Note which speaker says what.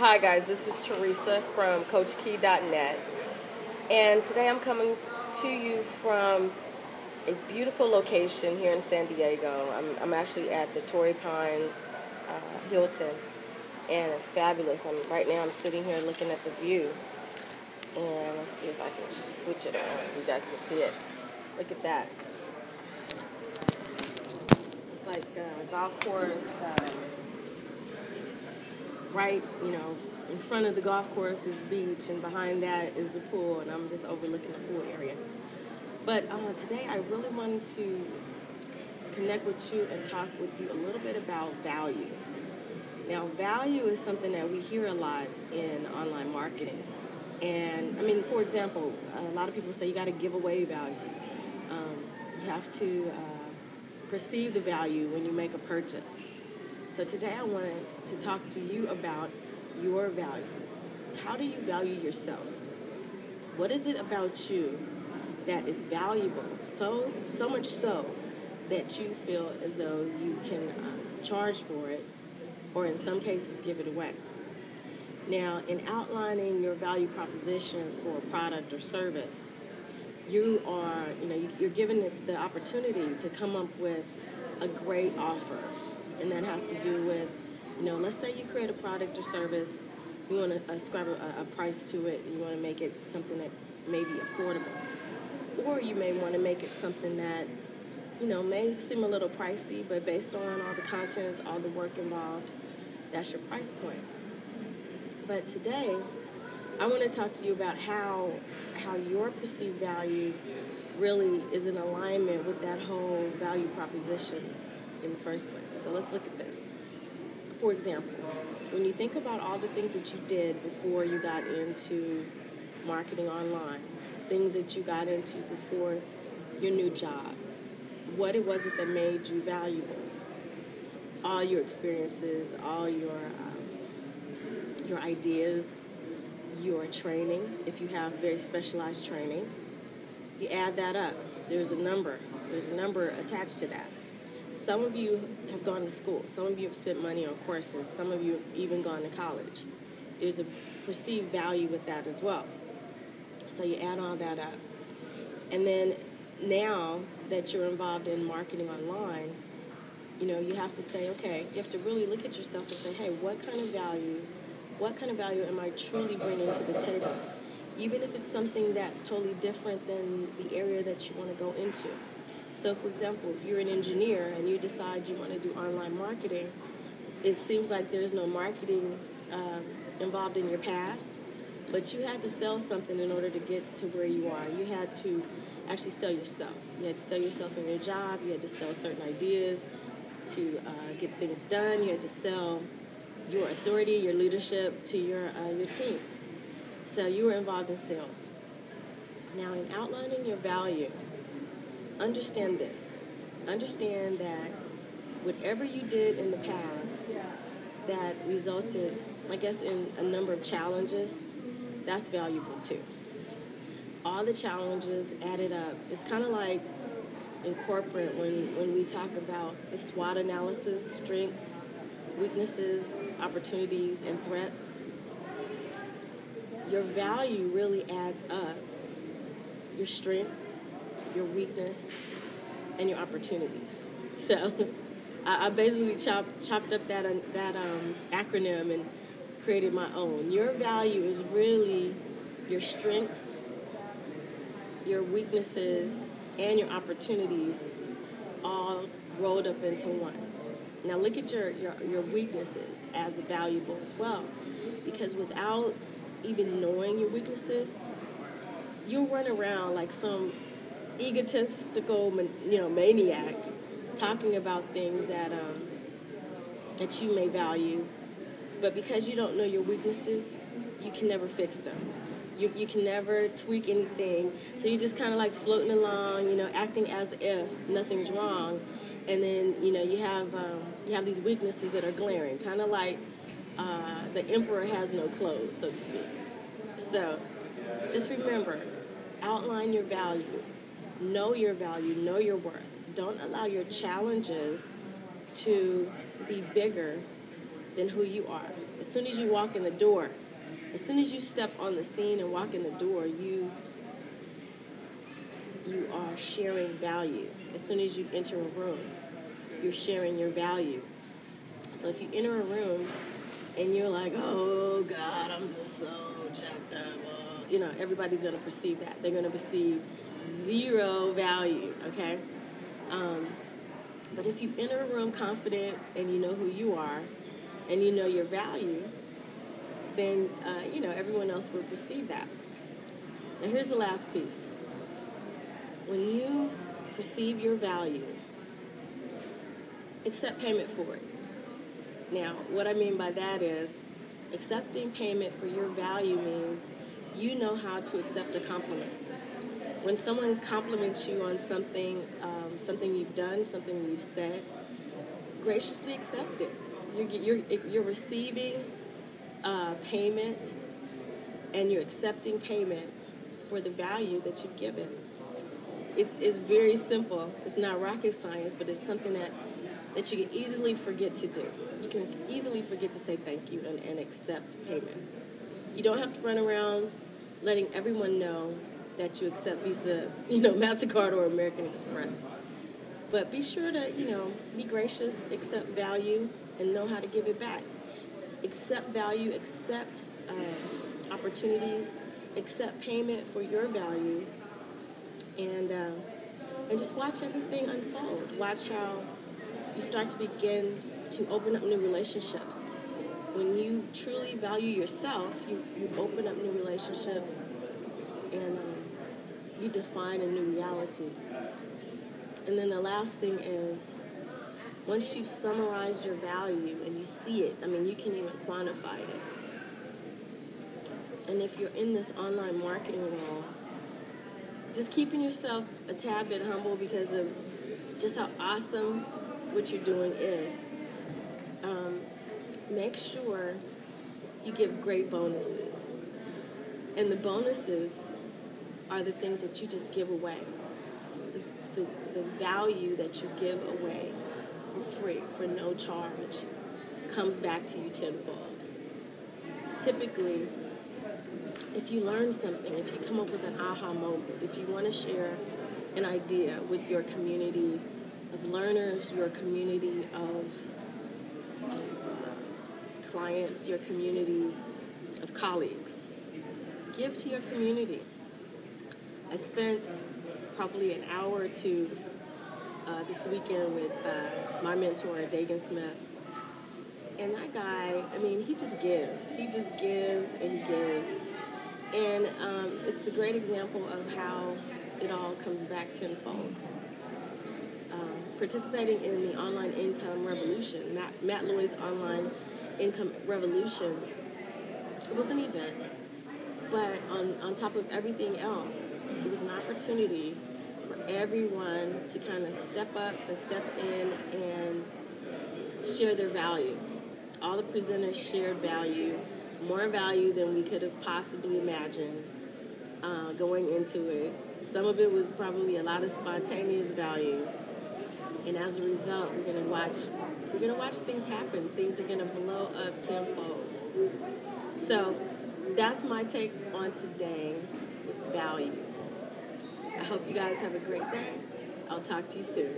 Speaker 1: Hi guys, this is Teresa from CoachKey.net, and today I'm coming to you from a beautiful location here in San Diego. I'm actually at the Torrey Pines Hilton, and it's fabulous. Right now I'm sitting here looking at the view, and let's see if I can switch it around so you guys can see it. Look at that. It's like a golf course. Right, in front of the golf course is the beach, and behind that is the pool, and I'm just overlooking the pool area. But today I really wanted to connect with you and talk with you a little bit about value. Now, value is something that we hear a lot in online marketing. And, for example, a lot of people say you got to give away value. You have to perceive the value when you make a purchase. So today I wanted to talk to you about your value. How do you value yourself? What is it about you that is valuable, so much so that you feel as though you can charge for it, or in some cases give it away? Now, in outlining your value proposition for a product or service, you're given the opportunity to come up with a great offer. And that has to do with, let's say you create a product or service, you want to ascribe a price to it, you want to make it something that may be affordable. Or you may want to make it something that, may seem a little pricey, but based on all the contents, all the work involved, that's your price point. But today, I want to talk to you about how your perceived value really is in alignment with that whole value proposition in the first place. So let's look at this. For example, when you think about all the things that you did before you got into marketing online, things that you got into before your new job, what it was that made you valuable? All your experiences, all your ideas, your training, if you have very specialized training, you add that up. There's a number attached to that. Some of you have gone to school. Some of you have spent money on courses. Some of you have even gone to college. There's a perceived value with that as well. So you add all that up. And then now that you're involved in marketing online, you have to say, okay, you have to really look at yourself and say, hey, what kind of value am I truly bringing to the table? Even if it's something that's totally different than the area that you want to go into. So, for example, if you're an engineer and you decide you want to do online marketing, it seems like there's no marketing involved in your past, but you had to sell something in order to get to where you are. You had to actually sell yourself. You had to sell yourself in your job. You had to sell certain ideas to get things done. You had to sell your authority, your leadership to your team. So you were involved in sales. Now, in outlining your value, understand this. Understand that whatever you did in the past that resulted, I guess, in a number of challenges, that's valuable too. All the challenges added up. It's kind of like in corporate when we talk about the SWOT analysis, strengths, weaknesses, opportunities, and threats. Your value really adds up. Your strength, your weakness, and your opportunities. So I basically chopped up that acronym and created my own. Your value is really your strengths, your weaknesses, and your opportunities all rolled up into one. Now look at your weaknesses as valuable as well, because without even knowing your weaknesses, you'll run around like some egotistical, maniac, talking about things that you may value, but because you don't know your weaknesses, you can never fix them. You can never tweak anything, so you're just kind of like floating along, acting as if nothing's wrong, and then you have these weaknesses that are glaring, kind of like the emperor has no clothes, so to speak. So just remember, outline your value. Know your value. Know your worth. Don't allow your challenges to be bigger than who you are. As soon as you walk in the door, as soon as you step on the scene and walk in the door, you are sharing value. As soon as you enter a room, you're sharing your value. So if you enter a room and you're like, oh God, I'm just so jacked up, everybody's going to perceive that. They're going to perceive zero value, okay? But if you enter a room confident and you know who you are and you know your value, then, everyone else will perceive that. Now, here's the last piece. When you perceive your value, accept payment for it. Now, what I mean by that is accepting payment for your value means you know how to accept a compliment. When someone compliments you on something, something you've done, something you've said, graciously accept it. You're receiving payment, and you're accepting payment for the value that you've given. It's very simple. It's not rocket science, but it's something that you can easily forget to do. You can easily forget to say thank you and accept payment. You don't have to run around letting everyone know that you accept Visa, MasterCard or American Express. But be sure to, be gracious, accept value, and know how to give it back. Accept value, accept opportunities, accept payment for your value, and just watch everything unfold. Watch how you start to begin to open up new relationships. When you truly value yourself, you open up new relationships, and you define a new reality. And then the last thing is, once you've summarized your value and you see it, you can even quantify it. And if you're in this online marketing role, just keeping yourself a tad bit humble because of just how awesome what you're doing is. Make sure you give great bonuses. And the bonuses are the things that you just give away. The value that you give away for free, for no charge, comes back to you tenfold. Typically, if you learn something, if you come up with an aha moment, if you want to share an idea with your community of learners, your community of clients, your community of colleagues, give to your community. I spent probably an hour or two this weekend with my mentor, Dagan Smith. And that guy, he just gives. He just gives and he gives. And it's a great example of how it all comes back tenfold. Participating in the Online Income Revolution, Matt Lloyd's Online Income Revolution, it was an event. But on top of everything else, it was an opportunity for everyone to kind of step up and step in and share their value. All the presenters shared value, more value than we could have possibly imagined going into it. Some of it was probably a lot of spontaneous value. And as a result, we're gonna watch things happen. Things are gonna blow up tenfold. So that's my take on today with value. I hope you guys have a great day. I'll talk to you soon.